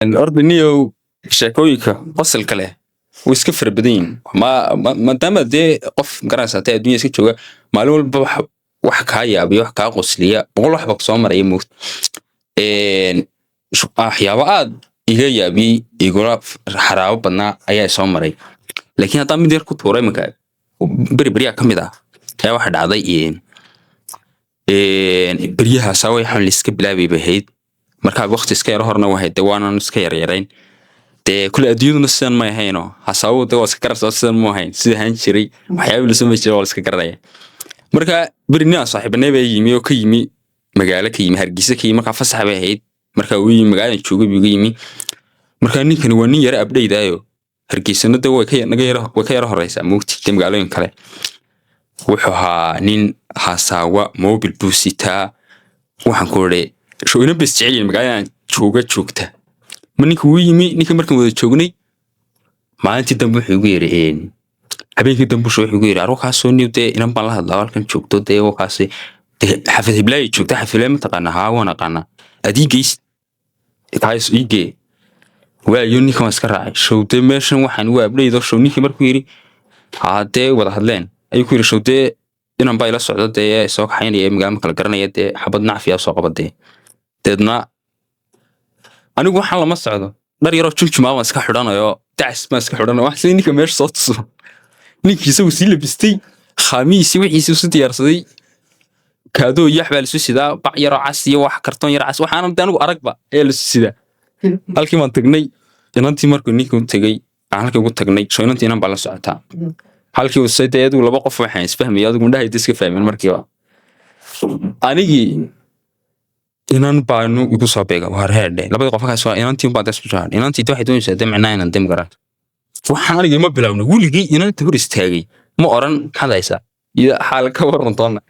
الأردنية sheekooyinka qosolka leh way iska fara badan yihiin maadaama dee qof garanaysa adduunya iska jooga maalin walba wax kaa yaabiyo wax kaa qosliya boqol waxba soo maraya moogta waxyaabo aad iga yaabiyey igula xaraabo badnaa ayaa soo maray laakiin haddaan mid yar ku tuuray marka beriyaa ka mid ah ayaa waxa dhacday beryahaas way xal iska bilaabay bahayd marka waqti iska yar horna wahayd waanan iska yaryarayn كل أديون نسان ما يهينه حساو ده واسكر أساسا ما هين سيدهان شري وحياة لسه مش جوال سكر ده مركا برينا صاحب النبي يمي وكيمي مجالك يمي هرجيسة كيمي مركا فسح بهيد مركا وي مجال تشوفه بيجيمي مركا إني كانوا وني يرى أبدي دايو هرجيسة نده وكيره الرئيس موقت تيم قالين كله وحها نين حساوا مو بالبوسيتا وحنقوله شو إنه بستعجل مجال شوكته منك ويمي نيك مركب وده تشوفني ما أنت تنبه حجير حبيبي تنبه شو حجير أروح عصوني وده إنما بالله الله كان شوكته ده وقاسي حفظ بلاي شوكته حفظ ما تقنا ها وانا قنا أدي جيس عايز يجي ويوني كم أسكر شو ده ماشان وحن وابلي ده شو نيك مركب يري عاده وده هدلين أي كوير شو ده إنما بايلا السعودة ده سوق حين يوم جام كل قرن يده حبضنا فيها سوق بده تدنا أنا أقول حلا ما صعده دار يروح تشوف ما ماسك حرانة يا تعس ماسك حرانة واحد سيني كمير صوت نيك يسوي سيل بستي خميس يسوي ستي يرصدي كادو يحبل سوسي ده بع يرعس يوح كرتون يرعس وحنا بدنا أركبه هي السوسي ده هالكي ما تقني إن أنتي مركو نيك تجي أنا كي قلت تقني شو إن أنتي نام بالله ساعتها هالكي والسيد يد ولا بقف وحين يسفهم يد من ده يدسك فاهم المركبة أنا جي inaan baanu igu soo beega war heerde labada qof ka soo inantii baad isku jaan inantii waxay doonaysaa damcnaa inaan dim garan waxaan aniga ma bilaawna wuligii inantii hor istaagay ma oran hadaysa ida xaal ka waran doona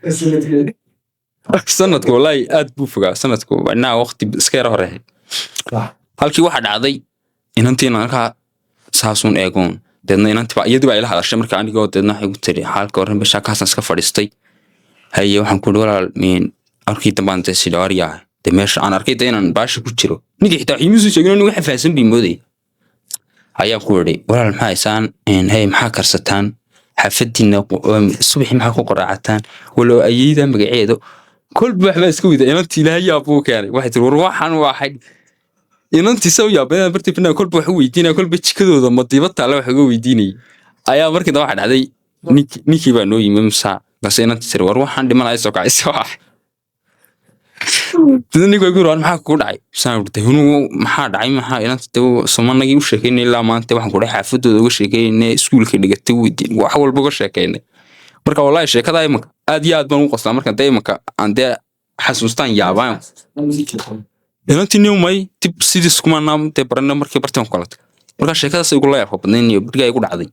sanadku wallahi aad buu fogaa sanadku wana waqti iska yar hore halkii waxa dhacday inantii marka saasun eegoon dadna inantii iyadu baa ila hadashay marka aniga dadna waxay ku tiri xaalka waran bisha kaasan iska fadhiistay haye waxaan ku walaal min arkii dambaanta sidaariya دمشق أنا أركيت أنا باش كتيرو نيجي حتى يمسو شغلنا نوح فاسم بيمودي هيا قولي ولا المحايسان إن هي محاكر ستان حفدتي إنه الصبح محاكو قراعتان ولو أيدا مقعيدو كل بحبس كويدا أنت لا يا أبوك يعني واحد وروح عن واحد أنت سوي يا بنا برتي فينا كل بحوي دينا كل بتشكدو ضم ضيبت على حقوي ديني أيا بركي ده واحد عادي نيكي بانو يمسا بس أنت تسير وروح عندي ما نايسوك عايز واحد تدني كوي روان maxaa ku dhacay saartay inuu maxaa dhacay maxaa inanta Soomaaliga u sheekeynay ilaa maanta waxaan ku dhahay xaafadooda uga sheekeynay iskuulka dhigatay weydii wax walba uga sheekeynay marka wallahi sheekada aad iyo aad baan u qosla marka daymanka aan dee xasuustaan yaabaan inantii niumay tib sidii isku maanaam dee barana markii bartaan ku kala marka sheekadaas ay ugu leeyahay badnayn iyo bariga ay ku dhacday